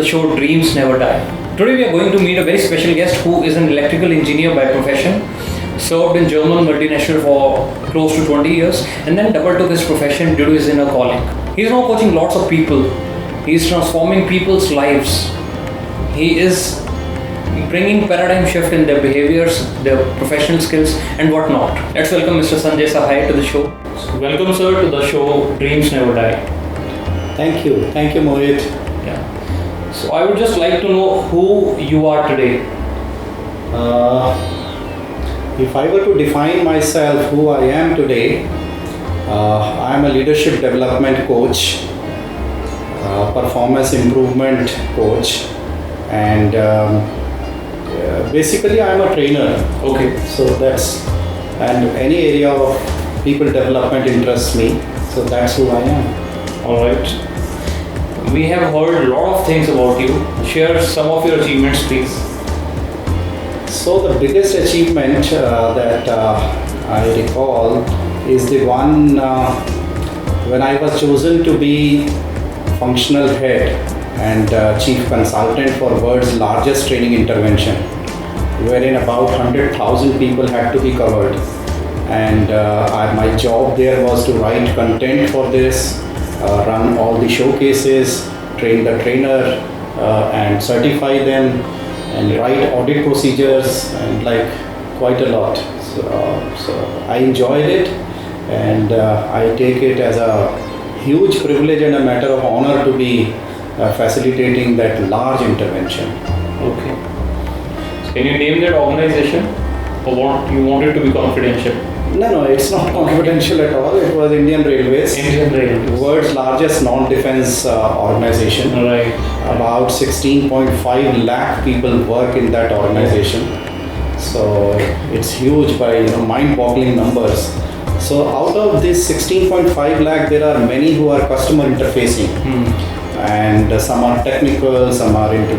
show Dreams Never Die. Today we are going to meet a very special guest who is an electrical engineer by profession, served in German multinational for close to 20 years, and then double took his profession due to his inner calling. He is now coaching lots of people. He is transforming people's lives. He is bringing paradigm shift in their behaviors, their professional skills, and whatnot. Let's welcome Mr. Sanjay Sahay to the show. So welcome, sir, to the show Dreams Never Die. Thank you, Mohit. Yeah. So I would just like to know who you are today. If I were to define myself, who I am today, I am a leadership development coach, performance improvement coach, and basically I am a trainer. Okay. And any area of people development interests me, so that's who I am. Alright. We have heard a lot of things about you. Share some of your achievements, please. So the biggest achievement that I recall is the one when I was chosen to be functional head and chief consultant for world's largest training intervention, wherein about 100,000 people had to be covered. And my job there was to write content for this, run all the showcases, train the trainer, and certify them, and write audit procedures, and quite a lot. So I enjoyed it, and I take it as a huge privilege and a matter of honor to be facilitating that large intervention. Okay. So can you name that organization, or you want it to be confidential? No, it's not confidential at all. It was Indian Railways. Indian Railways. World's largest non-defense organization. Right. About 16.5 lakh people work in that organization. So it's huge by mind-boggling numbers. So out of this 16.5 lakh, there are many who are customer interfacing. And some are technical, some are into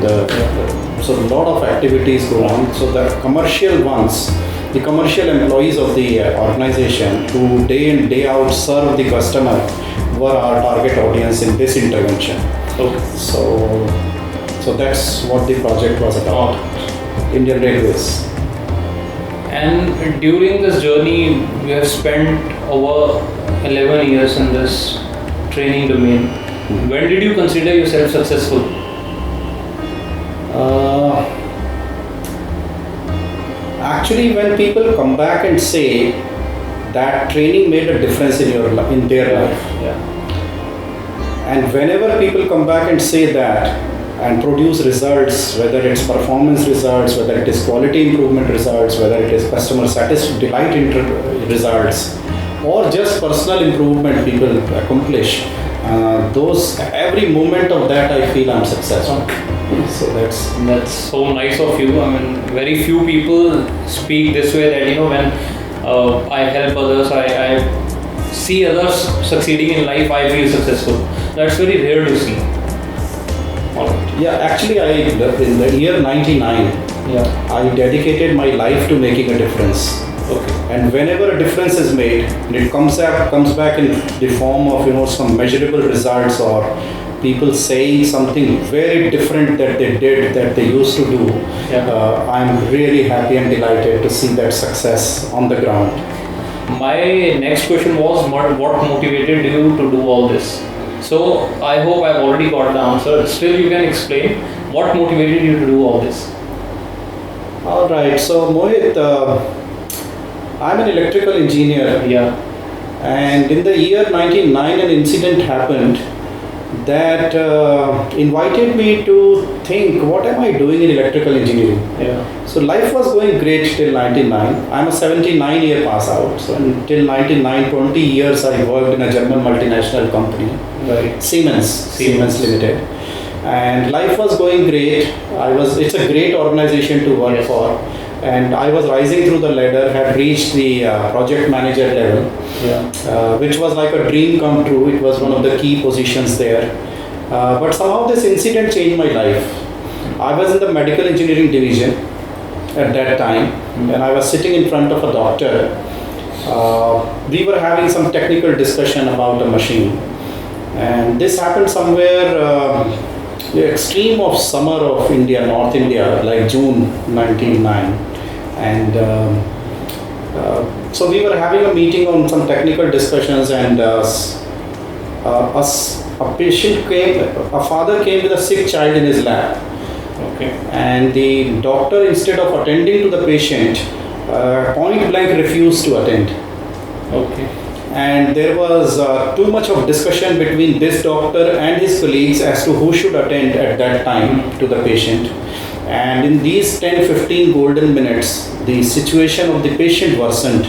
so a lot of activities go on. So the commercial ones, the commercial employees of the organization who day in day out serve the customer were our target audience in this intervention. Okay. So that's what the project was about. Indian Railways. And during this journey, you have spent over 11 years in this training domain. When did you consider yourself successful? Actually, when people come back and say that training made a difference in their life, and whenever people come back and say that and produce results, whether it's performance results, whether it is quality improvement results, whether it is customer delight results, or just personal improvement people accomplish, every moment of that I feel I'm successful. So that's so nice of you. I mean, very few people speak this way, that when I help others, I see others succeeding in life, I feel successful. That's very rare to see. Yeah, actually in the year 99, I dedicated my life to making a difference. Okay. And whenever a difference is made, and it comes back in the form of some measurable results, or people saying something very different that they used to do, I'm really happy and delighted to see that success on the ground. My next question was, what motivated you to do all this? So I hope I've already got the answer. Still, you can explain what motivated you to do all this. All right. So Mohit, I'm an electrical engineer. Yeah. And in the year 99, an incident happened that invited me to think, what am I doing in electrical engineering? Yeah. So life was going great till 99. I'm a 79-year pass out. So until 99, 20 years I worked in a German multinational company, Right. Siemens Limited. And life was going great. It's a great organization to work for. And I was rising through the ladder, had reached the project manager level, which was like a dream come true. It was one of the key positions there. But somehow this incident changed my life. I was in the medical engineering division at that time, and I was sitting in front of a doctor. We were having some technical discussion about a machine. And this happened somewhere the extreme of summer of India, North India, like June 1999, and so we were having a meeting on some technical discussions, and a father came with a sick child in his lap. Okay. And the doctor, instead of attending to the patient, point blank refused to attend. Okay. And there was too much of discussion between this doctor and his colleagues as to who should attend at that time to the patient. And in these 10-15 golden minutes, the situation of the patient worsened.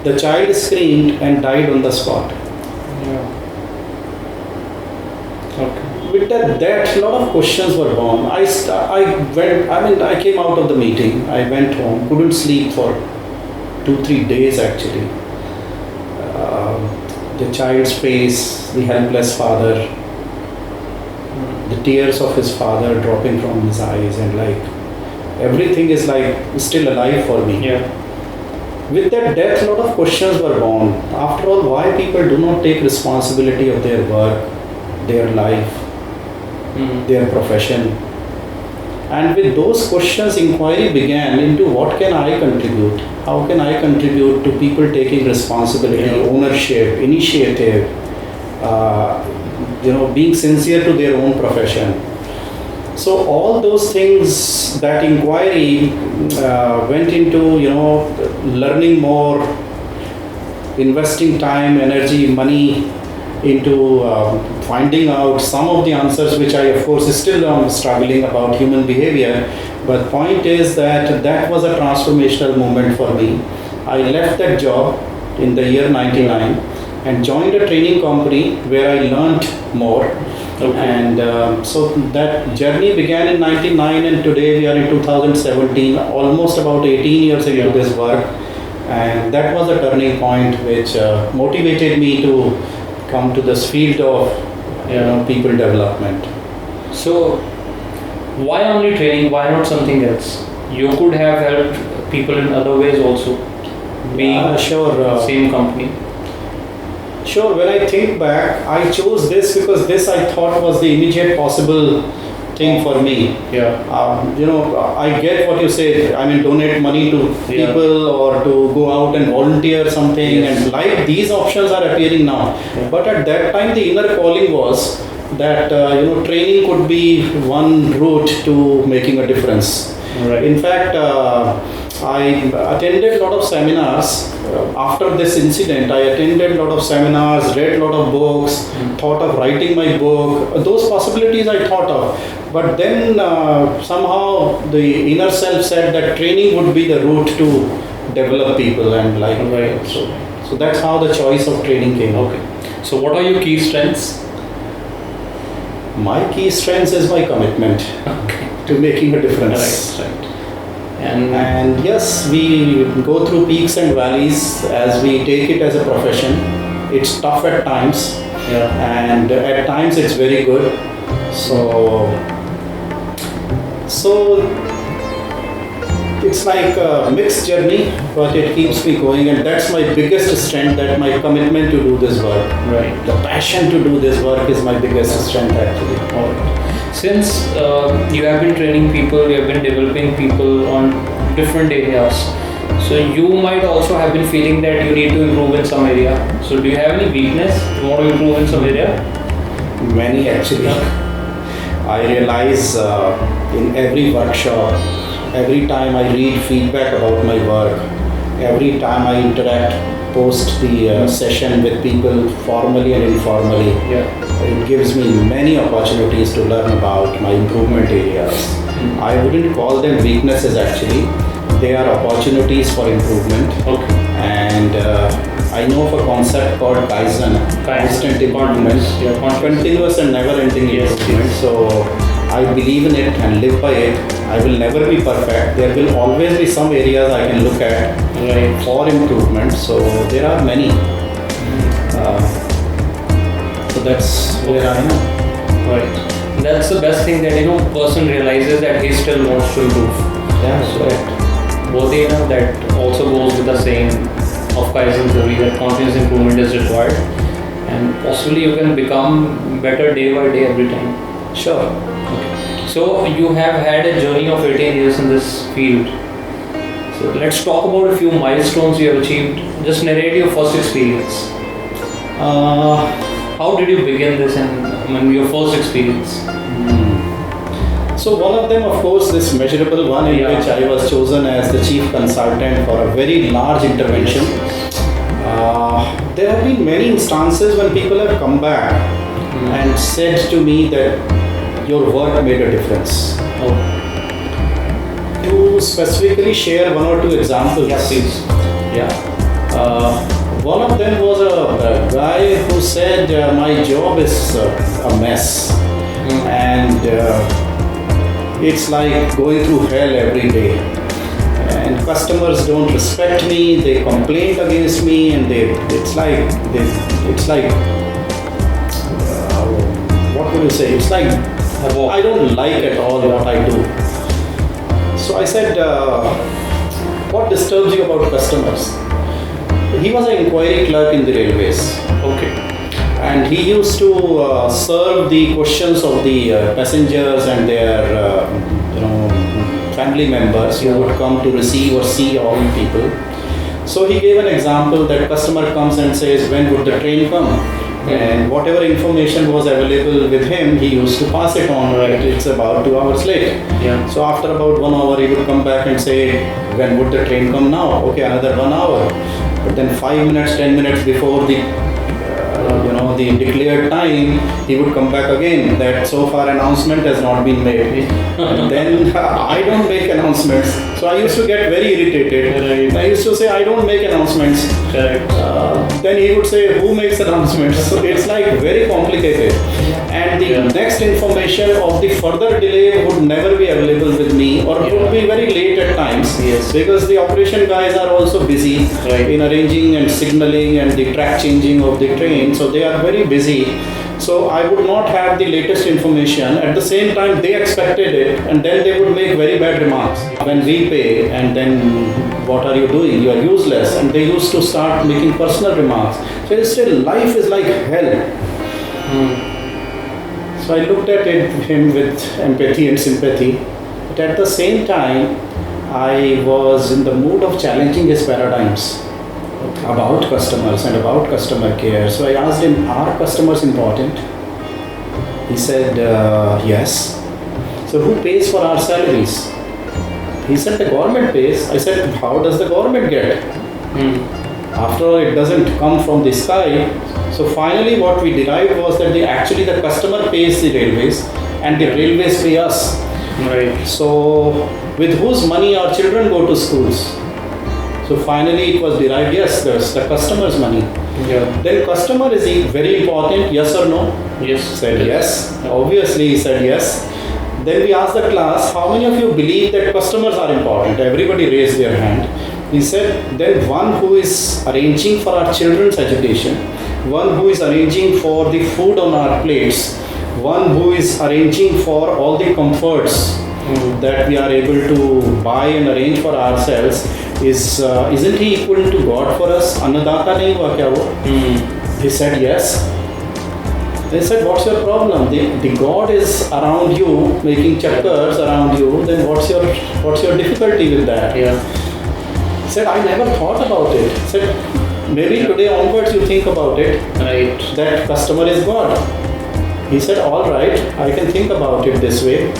The child screamed and died on the spot. Yeah. Okay. With that, a lot of questions were born. I came out of the meeting. I went home, couldn't sleep for 2-3 days actually. The child's face, the helpless father, the tears of his father dropping from his eyes, and like everything is like still alive for me. Yeah. With that death, a lot of questions were born. After all, why people do not take responsibility of their work, their life, their profession? And with those questions, inquiry began into what can I contribute? How can I contribute to people taking responsibility, ownership, initiative, being sincere to their own profession? So all those things, that inquiry went into, learning more, investing time, energy, money into finding out some of the answers, which I of course still am struggling about human behavior. But point is that was a transformational moment for me. I left that job in the year 99 and joined a training company where I learned more. Okay. And so that journey began in 99, and today we are in 2017, almost about 18 years into this work. And that was a turning point which motivated me to come to this field of people development. So why only training? Why not something else? You could have helped people in other ways also, being same company. Sure, when I think back, I chose this because this I thought was the immediate possible thing for me. Yeah. I get what you say. I mean, donate money to people or to go out and volunteer something, and like these options are appearing now. Yeah. But at that time, the inner calling was that training could be one route to making a difference. Right. In fact, I attended a lot of seminars. After this incident, I attended a lot of seminars, read a lot of books, thought of writing my book. Those possibilities I thought of. But then somehow the inner self said that training would be the route to develop people, and so that's how the choice of training came. Okay. So what are your key strengths? My key strengths is my commitment to making a difference. Right. And yes, we go through peaks and valleys as we take it as a profession. It's tough at times, and at times it's very good. So it's like a mixed journey, but it keeps me going, and that's my biggest strength, that my commitment to do this work. Right. The passion to do this work is my biggest strength actually. All right. Since you have been training people, you have been developing people on different areas, so you might also have been feeling that you need to improve in some area. So do you have any weakness? You want to improve in some area? Many actually. I realize in every workshop, every time I read feedback about my work, every time I interact post the session with people formally and informally, it gives me many opportunities to learn about my improvement areas. I wouldn't call them weaknesses actually. They are opportunities for improvement. Okay. And I know of a concept called Kaizen, constant improvement, continuous and never-ending improvement. So I believe in it and live by it. I will never be perfect. There will always be some areas I can look at for improvement. So there are many. So that's where I am. Right. That's the best thing, that person realizes that he still wants to improve. Yeah, that's right. Both that also goes with the saying of Kaizen theory, that continuous improvement is required, and possibly you can become better day by day every time. Sure. So you have had a journey of 18 years in this field. So let's talk about a few milestones you have achieved. Just narrate your first experience. How did you begin this and your first experience? So one of them, of course, this measurable one in which I was chosen as the chief consultant for a very large intervention. There have been many instances when people have come back and said to me that your work made a difference. To specifically share one or two examples. Yeah, please. One of them was a guy who said my job is a mess and it's like going through hell every day. And customers don't respect me, they complain against me, and it's like what would you say? It's like I don't like at all what I do. So I said, what disturbs you about customers? He was an inquiry clerk in the railways. Okay. And he used to serve the questions of the passengers and their family members who would come to receive or see all people. So he gave an example that customer comes and says, when would the train come? And whatever information was available with him, he used to pass it on. Right, it's about 2 hours late. So after about 1 hour, he would come back and say, when would the train come now? Okay, another 1 hour. But then 5 minutes, 10 minutes before the the declared time, he would come back again that so far announcement has not been made. And then I don't make announcements. So I used to get very irritated. I used to say, I don't make announcements. Then he would say, who makes announcements? So it's like very complicated. And the next information of the further delay would never be available with me, or it would be very late at times. Because the operation guys are also busy in arranging and signaling and the track changing of the train. So they are very busy. So I would not have the latest information. At the same time, they expected it, and then they would make very bad remarks. When we pay, and then what are you doing? You are useless. And they used to start making personal remarks. So instead, life is like hell. So I looked at him with empathy and sympathy. But at the same time, I was in the mood of challenging his paradigms about customers and about customer care. So I asked him, are customers important? He said, yes. So who pays for our salaries? He said, the government pays. I said, how does the government get it? After all, it doesn't come from the sky. So finally what we derived was that actually the customer pays the railways and the railways pay us. Right. So with whose money our children go to schools? So finally it was derived, yes, there's the customer's money. Then customer is very important, yes or no? Yes. Said yes. Obviously he said yes. Then we asked the class, how many of you believe that customers are important? Everybody raised their hand. He said, then one who is arranging for our children's education, one who is arranging for the food on our plates, one who is arranging for all the comforts that we are able to buy and arrange for ourselves, isn't he equal to God for us? Annadata nahi hua kya wo? He said yes. They said, what's your problem? The God is around you, making chakkars around you, then what's your difficulty with that? He said, I never thought about it. He said, maybe today onwards you think about it. Right. That customer is God. He said, all right, I can think about it this way.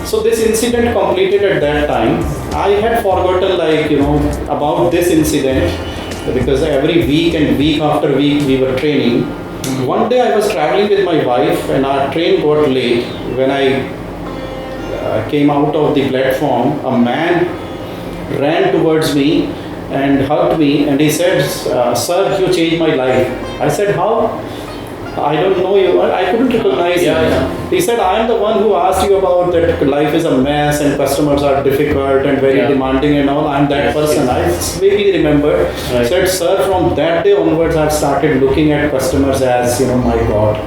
So this incident completed at that time. I had forgotten about this incident because every week and week after week we were training. One day I was traveling with my wife and our train got late. When I came out of the platform, a man ran towards me and hugged me and he said, sir, you changed my life. I said, how? I don't know you. I couldn't recognize him. He said, I am the one who asked you about that life is a mess and customers are difficult and very demanding and all. I am that person. I vaguely remember. Right. Said, sir, from that day onwards, I've started looking at customers as, my God.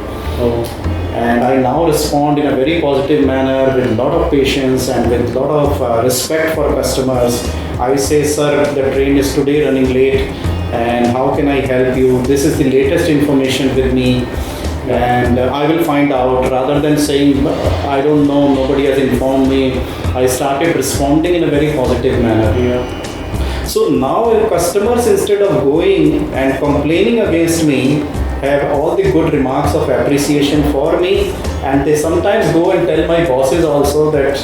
And I now respond in a very positive manner with a lot of patience and with a lot of respect for customers. I say, sir, the train is today running late and how can I help you? This is the latest information with me. and I will find out, rather than saying I don't know, nobody has informed me. I started responding in a very positive manner. So now if customers, instead of going and complaining against me, have all the good remarks of appreciation for me, and they sometimes go and tell my bosses also that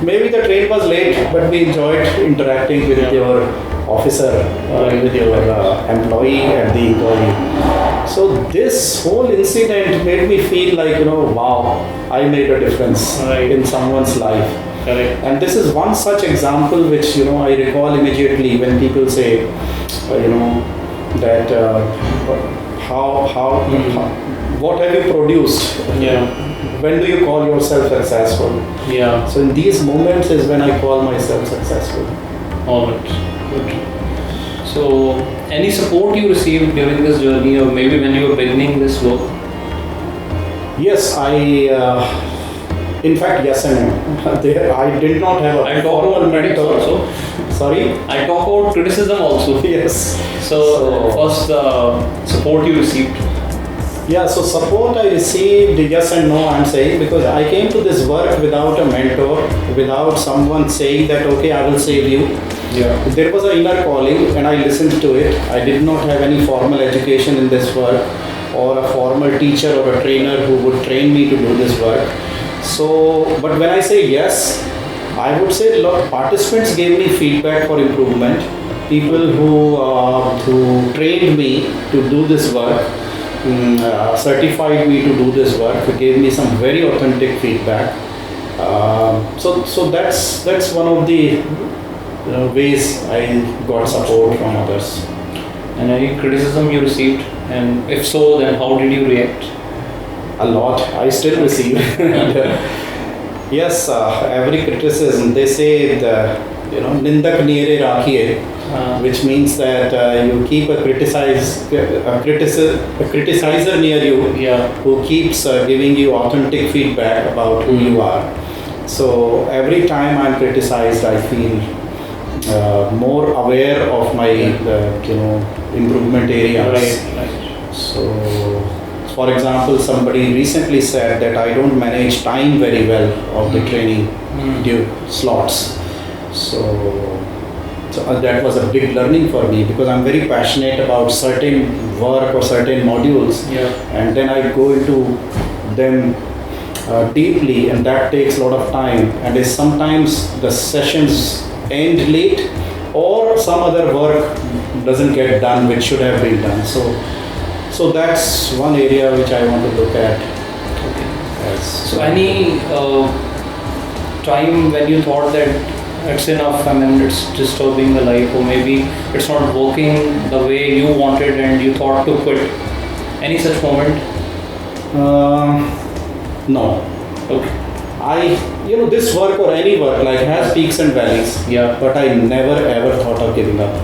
maybe the train was late, but we enjoyed interacting with your officer, with your employee and the employee. So this whole incident made me feel like, wow, I made a difference in someone's life. Correct. And this is one such example which I recall immediately when people say, that what have you produced? When do you call yourself successful? So in these moments is when I call myself successful. All right. Good. So, any support you received during this journey, or maybe when you were beginning this work? Yes, in fact, yes and no. I did not have a I talk about critics also. Sorry? I talk about criticism also. Yes. So first, support you received. Yeah, so support I received, yes and no, I'm saying, because I came to this work without a mentor, without someone saying that, okay, I will save you. There was an inner calling and I listened to it. I did not have any formal education in this work, or a formal teacher or a trainer who would train me to do this work. So, but when I say yes, I would say participants gave me feedback for improvement. People who trained me to do this work, certified me to do this work, gave me some very authentic feedback. So that's one of the ways I got support from others. And any criticism you received, and if so, then how did you react? A lot. I still receive. Yes, every criticism, they say nindak nere rakhiye, which means that you keep a criticizer near you, who keeps giving you authentic feedback about who you are. So every time I'm criticized, I feel more aware of my improvement areas. Right. So, for example, somebody recently said that I don't manage time very well of the training due slots. So that was a big learning for me, because I'm very passionate about certain work or certain modules, and then I go into them deeply, and that takes a lot of time, and sometimes the sessions end late, or some other work doesn't get done which should have been done. So that's one area which I want to look at. So any time when you thought that it's enough, it's disturbing the life, or maybe it's not working the way you wanted and you thought to quit? Any such moment? No. Okay. This work or any work has peaks and valleys. But I never ever thought of giving up.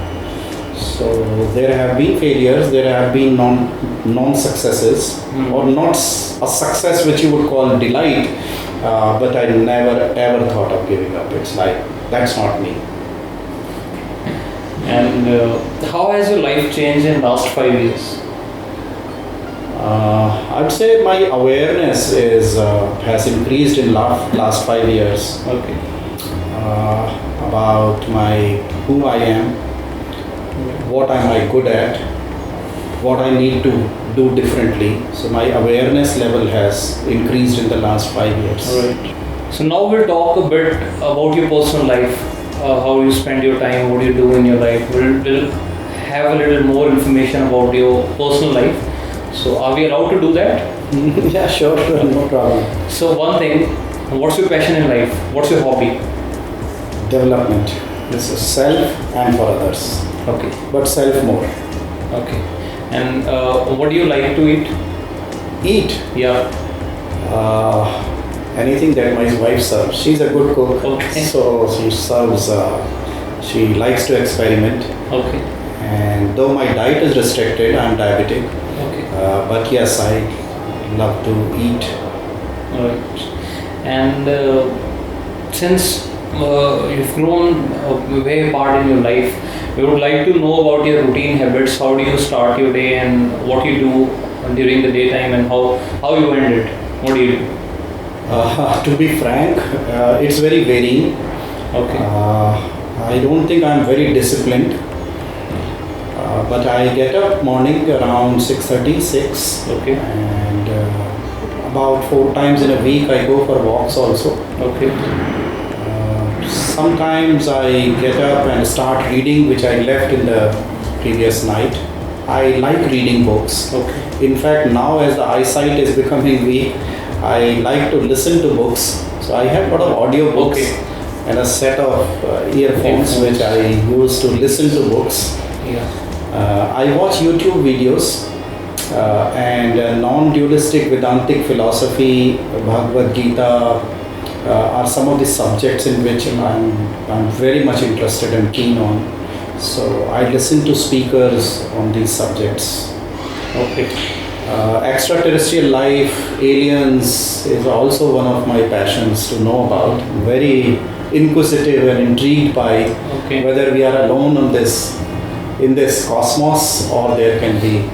So there have been failures, there have been non-successes, or not a success which you would call delight, but I never ever thought of giving up. It's like, that's not me. And how has your life changed in last 5 years? I'd say my awareness has increased in last 5 years. Okay. About who I am, what am I good at, what I need to do differently. So my awareness level has increased in the last 5 years. Right. So now we'll talk a bit about your personal life, how you spend your time, what you do in your life. We'll have a little more information about your personal life. So are we allowed to do that? Yeah, sure, no problem. So one thing, what's your passion in life? What's your hobby? Development. This is self and for others. Okay. But self more. Okay. And what do you like to eat? Eat? Yeah. Anything that my wife serves. She's a good cook. Okay. So she serves, she likes to experiment. Okay. And though my diet is restricted, I'm diabetic. Okay. But yes, I love to eat. Right. And since you've grown way apart in your life, we would like to know about your routine habits. How do you start your day and what you do during the daytime, and how you end it? What do you do? To be frank, it's very varying. Okay. I don't think I'm very disciplined, but I get up morning around 6:36. Okay. And about 4 times in a week I go for walks also. Okay. Sometimes I get up and start reading, which I left in the previous night. I like reading books. Okay. In fact, now as the eyesight is becoming weak, I like to listen to books. So I have a lot of audio books and a set of earphones which I use to listen to books. Yeah. I watch YouTube videos and non-dualistic Vedantic philosophy, Bhagavad Gita are some of the subjects in which I'm very much interested and keen on. So I listen to speakers on these subjects. Okay. Extraterrestrial life, aliens is also one of my passions to know about. Very inquisitive and intrigued by whether we are alone on in this cosmos, or there can be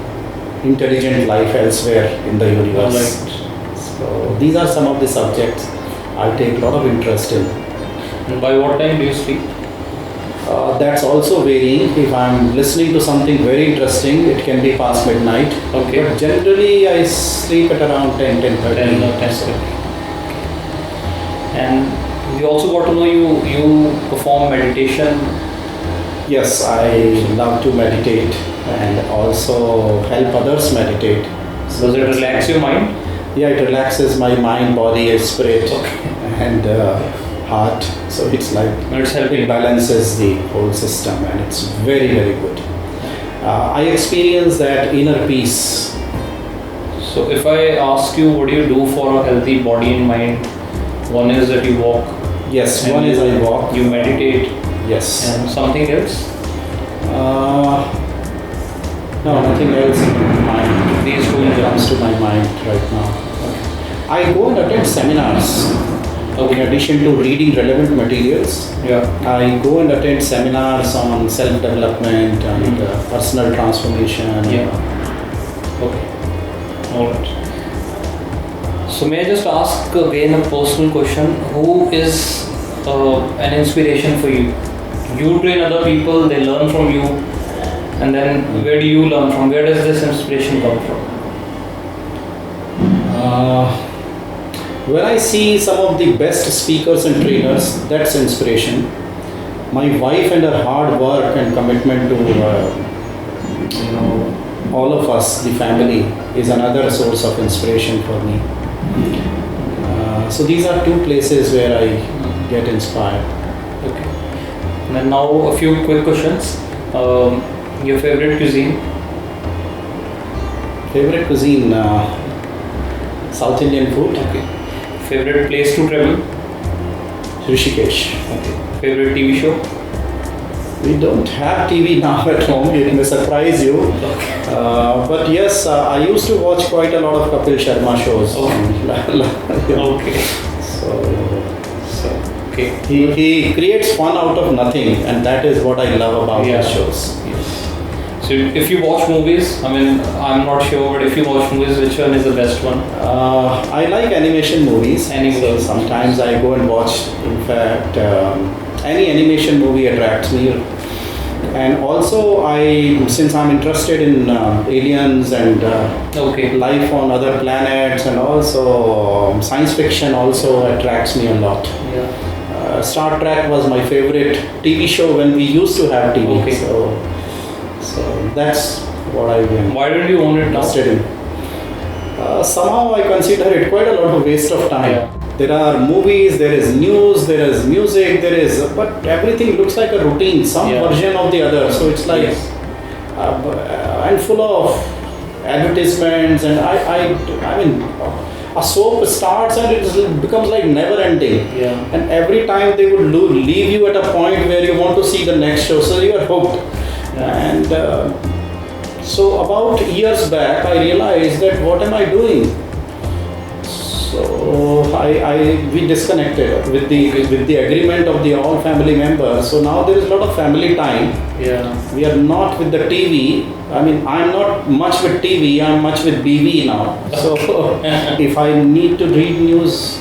intelligent life elsewhere in the universe. Right. So these are some of the subjects I take a lot of interest in. And by what time do you sleep? That's also varying. If I'm listening to something very interesting, it can be past midnight. Okay. But generally, I sleep at around 10:30. 10 or 10:30. And we also got to know you perform meditation. Yes, I love to meditate and also help others meditate. Does it relax your mind? Yeah, it relaxes my mind, body, and spirit, Okay. and heart. So it's like It's helping. it balances the whole system, and it's very, very good. I experience that inner peace. So if I ask you what do you do for a healthy body and mind, one is that you walk. Yes, and one is I walk. You meditate, Yes. and something else. No, nothing else in my mind. These two Comes to my mind right now. I go and attend seminars. In addition to reading relevant materials, Yeah. I go and attend seminars on self-development and personal transformation. Yeah. Okay. All right. So may I just ask again a personal question? Who is an inspiration for you? You train other people, they learn from you, and then where do you learn from? Where does this inspiration come from? When I see some of the best speakers and trainers, that's inspiration. My wife and her hard work and commitment to all of us, the family, is another source of inspiration for me. So these are two places where I get inspired. Okay. And now a few quick questions. Your favorite cuisine? Favorite cuisine, South Indian food. Okay. Favorite place to travel? Rishikesh. Okay. Favorite TV show? We don't have TV now at home, it may surprise you. Okay. But yes, I used to watch quite a lot of Kapil Sharma shows. Okay. So Okay. he creates fun out of nothing, and that is what I love about his shows. Yes. So if you watch movies, I mean, I'm not sure, but if you watch movies, which one is the best one? I like animation movies. Animation. So sometimes I go and watch. In fact, any animation movie attracts me. And also, since I'm interested in aliens and life on other planets, and also science fiction also attracts me a lot. Yeah. Star Trek was my favorite TV show when we used to have TV. Okay. So that's what I've been Why don't you own it now? interested in. Somehow I consider it quite a lot of waste of time. Yeah. There are movies, there is news, there is music, but everything looks like a routine, some version of the other. So it's like, and full of advertisements, and I mean, a soap starts and it becomes like never ending. Yeah. And every time they would leave you at a point where you want to see the next show, so you are hooked. Yeah. And so about years back, I realized that what am I doing? So we disconnected with the agreement of the all family members. So now there is a lot of family time. Yeah. We are not with the TV. I mean, I'm not much with TV. I'm much with BV now. So if I need to read news,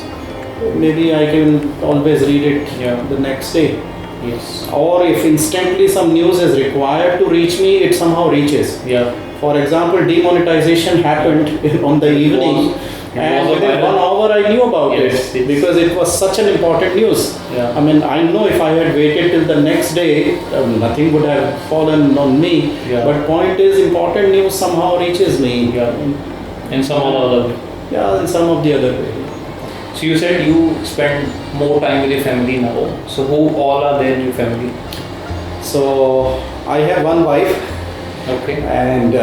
maybe I can always read it the next day. Yes. Or if instantly some news is required to reach me, it somehow reaches. Yeah. For example, demonetization happened on the evening, and within 1 hour I knew about Yes. it because it was such an important news. Yeah. I mean, I know if I had waited till the next day, nothing would have fallen on me. Yeah. But point is, important news somehow reaches me. Yeah. In some or other way. Yeah, in some of the other way. So you said you spend more time with your family now. So who all are there in your family? So I have one wife Okay. and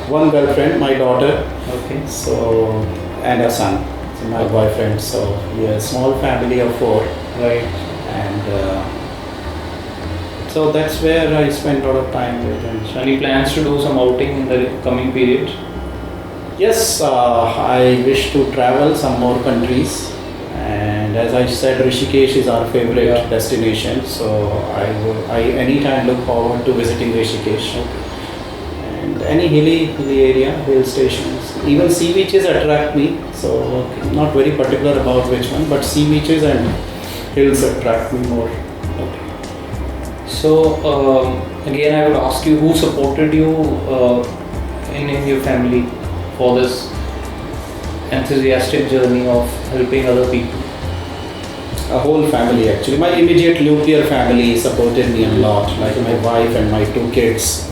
one girlfriend, my daughter. Okay. So and a son, so my boyfriend. So we are a small family of 4, Right. and so that's where I spend a lot of time with him. So any plans to do some outing in the coming period? Yes, I wish to travel some more countries, and as I said, Rishikesh is our favorite destination. So I anytime look forward to visiting Rishikesh. And any hilly area, hill stations, even sea beaches attract me. So not very particular about which one, but sea beaches and hills attract me more. So again, I would ask you, who supported you in your family for this enthusiastic journey of helping other people? A whole family actually. My immediate nuclear family supported me a lot, like my wife and my 2 kids.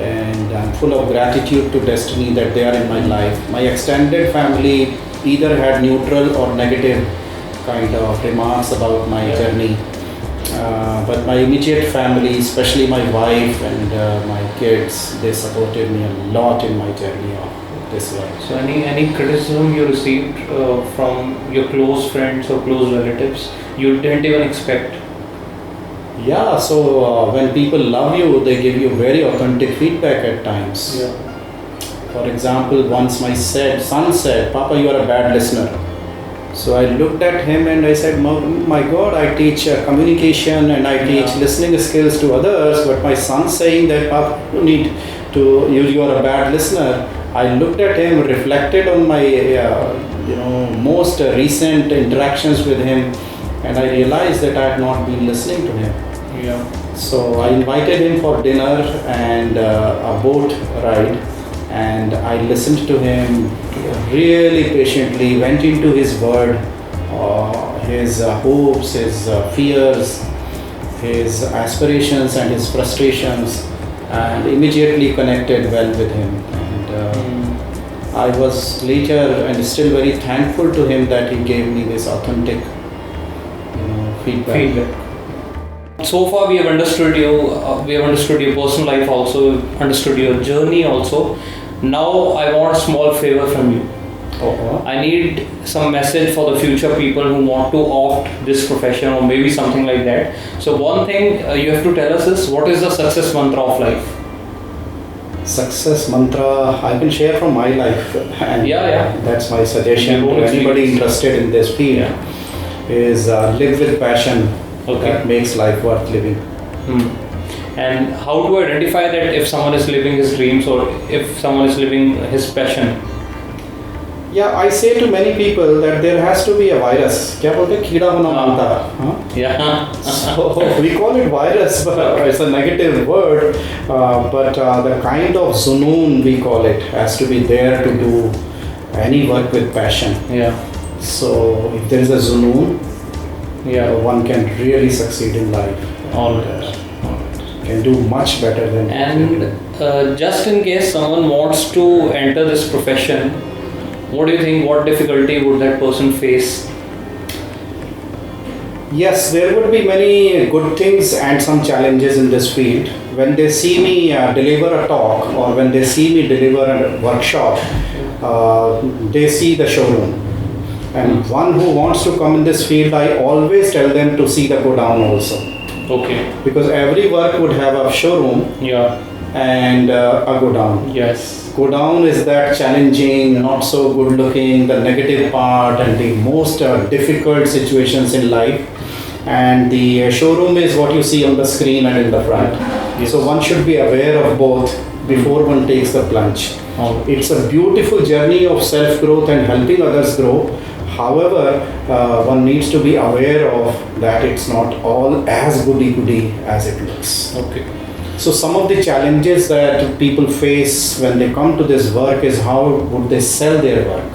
And I'm full of gratitude to destiny that they are in my life. My extended family either had neutral or negative kind of remarks about my journey. But my immediate family, especially my wife and my kids, they supported me a lot in my journey of this life. So any criticism you received from your close friends or close relatives you didn't even expect? Yeah, so when people love you, they give you very authentic feedback at times. Yeah. For example, once my son said, "Papa, you are a bad listener." So I looked at him and I said, my God, I teach communication and I teach listening skills to others, but my son saying that, "Papa, you are a bad listener." I looked at him, reflected on my most recent interactions with him, and I realized that I had not been listening to him. Yeah. So I invited him for dinner and a boat ride, and I listened to him really patiently, went into his word, his hopes, his fears, his aspirations and his frustrations, and immediately connected well with him. And I was later and still very thankful to him that he gave me this authentic feedback. So far we have understood you, we have understood your personal life also, understood your journey also. Now I want a small favor from you. I need some message for the future people who want to opt this profession or maybe something like that. So one thing you have to tell us is, what is the success mantra of life? Success mantra, I can share from my life, and that's my suggestion to anybody interested in this field, is live with passion. That makes life worth living. And how to identify that if someone is living his dreams or if someone is living his passion? Yeah, I say to many people that there has to be a virus. क्या बोलते हैं, कीड़ा होना मानता? Yeah. So we call it virus, but it's a negative word. But the kind of zunoon we call it has to be there to do any work with passion. Yeah. So if there is a zunoon, one can really succeed in life. All right. Can do much better than. And just in case someone wants to enter this profession, what do you think, what difficulty would that person face? Yes, there would be many good things and some challenges in this field. When they see me deliver a talk or when they see me deliver a workshop, they see the showroom. And one who wants to come in this field, I always tell them to see the go down also. Okay. Because every work would have a showroom. Yeah. and a go down. Yes. Go down is that challenging, not so good looking, the negative part, and the most difficult situations in life. And the showroom is what you see on the screen and in the front. Yes. So one should be aware of both before one takes the plunge. It's a beautiful journey of self growth and helping others grow. However, one needs to be aware of that it's not all as goody-goody as it looks. Okay. So some of the challenges that people face when they come to this work is how would they sell their work.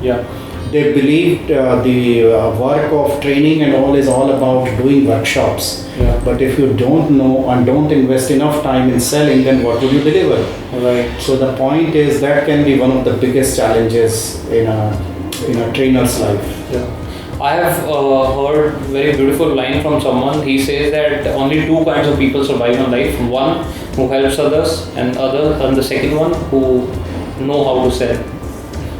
Yeah. They believe the work of training and all is all about doing workshops. Yeah. But if you don't know and don't invest enough time in selling, then what will you deliver? Right. So the point is that can be one of the biggest challenges in a trainer's life. Yeah. I have heard very beautiful line from someone. He says that only two kinds of people survive in life. One who helps others, and the second one who know how to sell.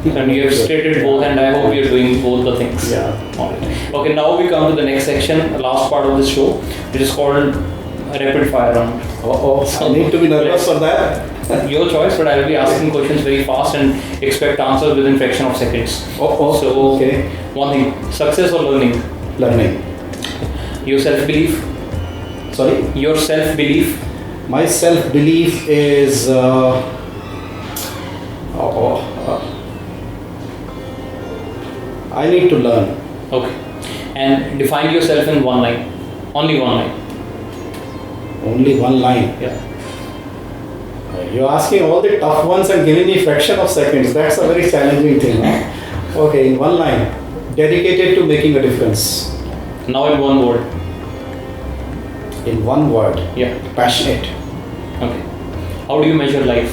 And you have stated both, and I hope you're doing both the things. Yeah. Alright. Okay, now we come to the next section, last part of the show, which is called rapid fire round. I need to be nervous for that. Your choice, but I will be asking questions very fast and expect answers within fraction of seconds. So, okay. One thing, success or learning? Learning. Your self-belief? Sorry? Your self-belief? My self-belief is I need to learn. Okay. And define yourself in one line. Only one line. Only one line. Yeah. You're asking all the tough ones and giving me fraction of seconds. That's a very challenging thing. Huh? Okay, in one line. Dedicated to making a difference. Now in one word. In one word. Yeah. Passionate. Okay. How do you measure life?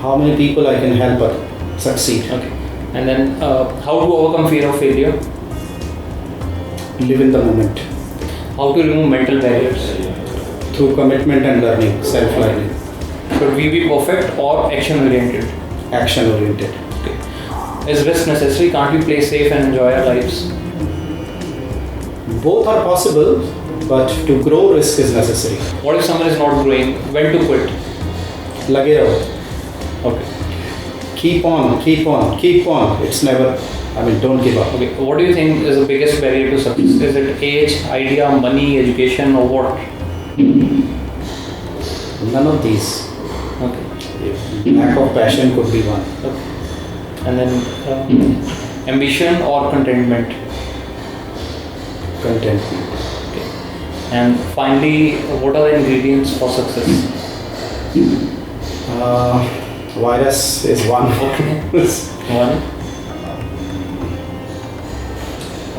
How many people I can help succeed. Okay. And then how to overcome fear of failure? Live in the moment. How to remove mental barriers? Through commitment and learning, self-learning. Should we be perfect or action-oriented? Action-oriented. Okay. Is risk necessary? Can't we play safe and enjoy our lives? Both are possible, but to grow, risk is necessary. What if someone is not growing? When to quit? Lage raho. Okay. Keep on. It's never, don't give up. Okay. What do you think is the biggest barrier to success? Is it age, idea, money, education, or what? None of these. Okay. Lack of passion could be one. Okay. And then ambition or contentment? Contentment. Okay. And finally, what are the ingredients for success? Virus is one. Okay. One.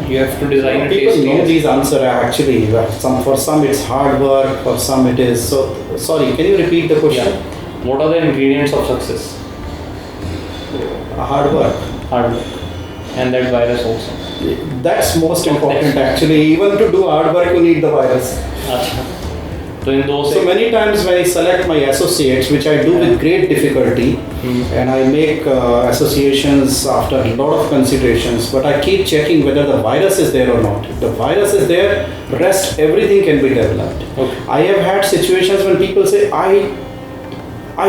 You have to design a People tasty. know these answers actually. For some it's hard work, for some it is. So, sorry, can you repeat the question? Yeah. What are the ingredients of success? Hard work. Hard work. And that virus also. That's most important actually. Even to do hard work, you need the virus. Achha. So in those. So many times when I select my associates, which I do with great difficulty, and I make associations after a lot of considerations, but I keep checking whether the virus is there or not. If the virus is there, rest everything can be developed. Okay. I have had situations when people say, I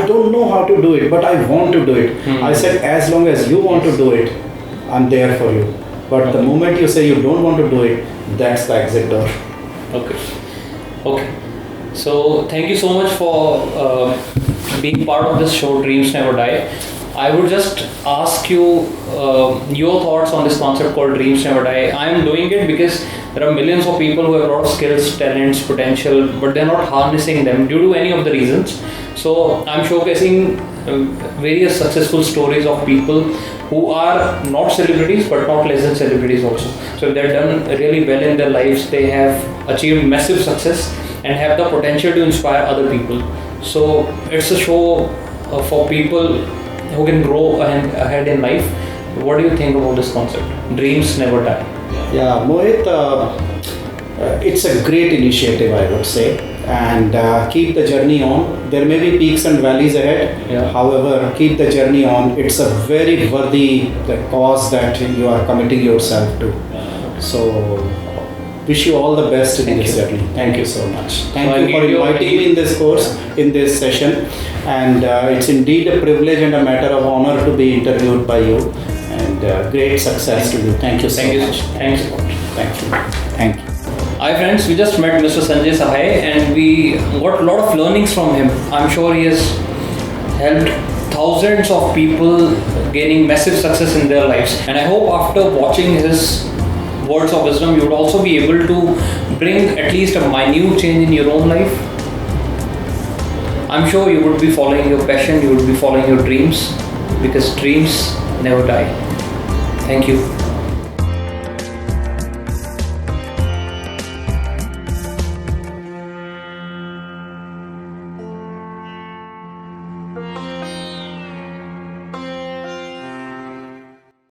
don't know how to do it, but I want to do it. I said, as long as you want to do it, I'm there for you. But the moment you say you don't want to do it, that's the exit door. Okay. Okay. So thank you so much for being part of this show, Dreams Never Die. I would just ask you your thoughts on this concept called Dreams Never Die. I am doing it because there are millions of people who have a lot of skills, talents, potential, but they're not harnessing them due to any of the reasons. So I'm showcasing various successful stories of people who are not celebrities but not less than celebrities also. So if they've done really well in their lives, they have achieved massive success and have the potential to inspire other people. So it's a show for people who can grow ahead in life. What do you think about this concept? Dreams never die. Yeah, Mohit, it's a great initiative, I would say, and keep the journey on. There may be peaks and valleys ahead. Yeah. However, keep the journey on. It's a very worthy cause that you are committing yourself to. So wish you all the best in Thank this you. journey. Thank you so much. So Thank I'll you for give you a inviting me in this course, in this session, and it's indeed a privilege and a matter of honor to be interviewed by you, and great success to you. Thank you so Thank you. much. Thanks a lot. Thank you. Thank you. Hi friends, we just met Mr. Sanjay Sahay and we got a lot of learnings from him. I'm sure he has helped thousands of people gaining massive success in their lives. And I hope after watching his words of wisdom, you would also be able to bring at least a minute change in your own life. I'm sure you would be following your passion, you would be following your dreams, because dreams never die. Thank you.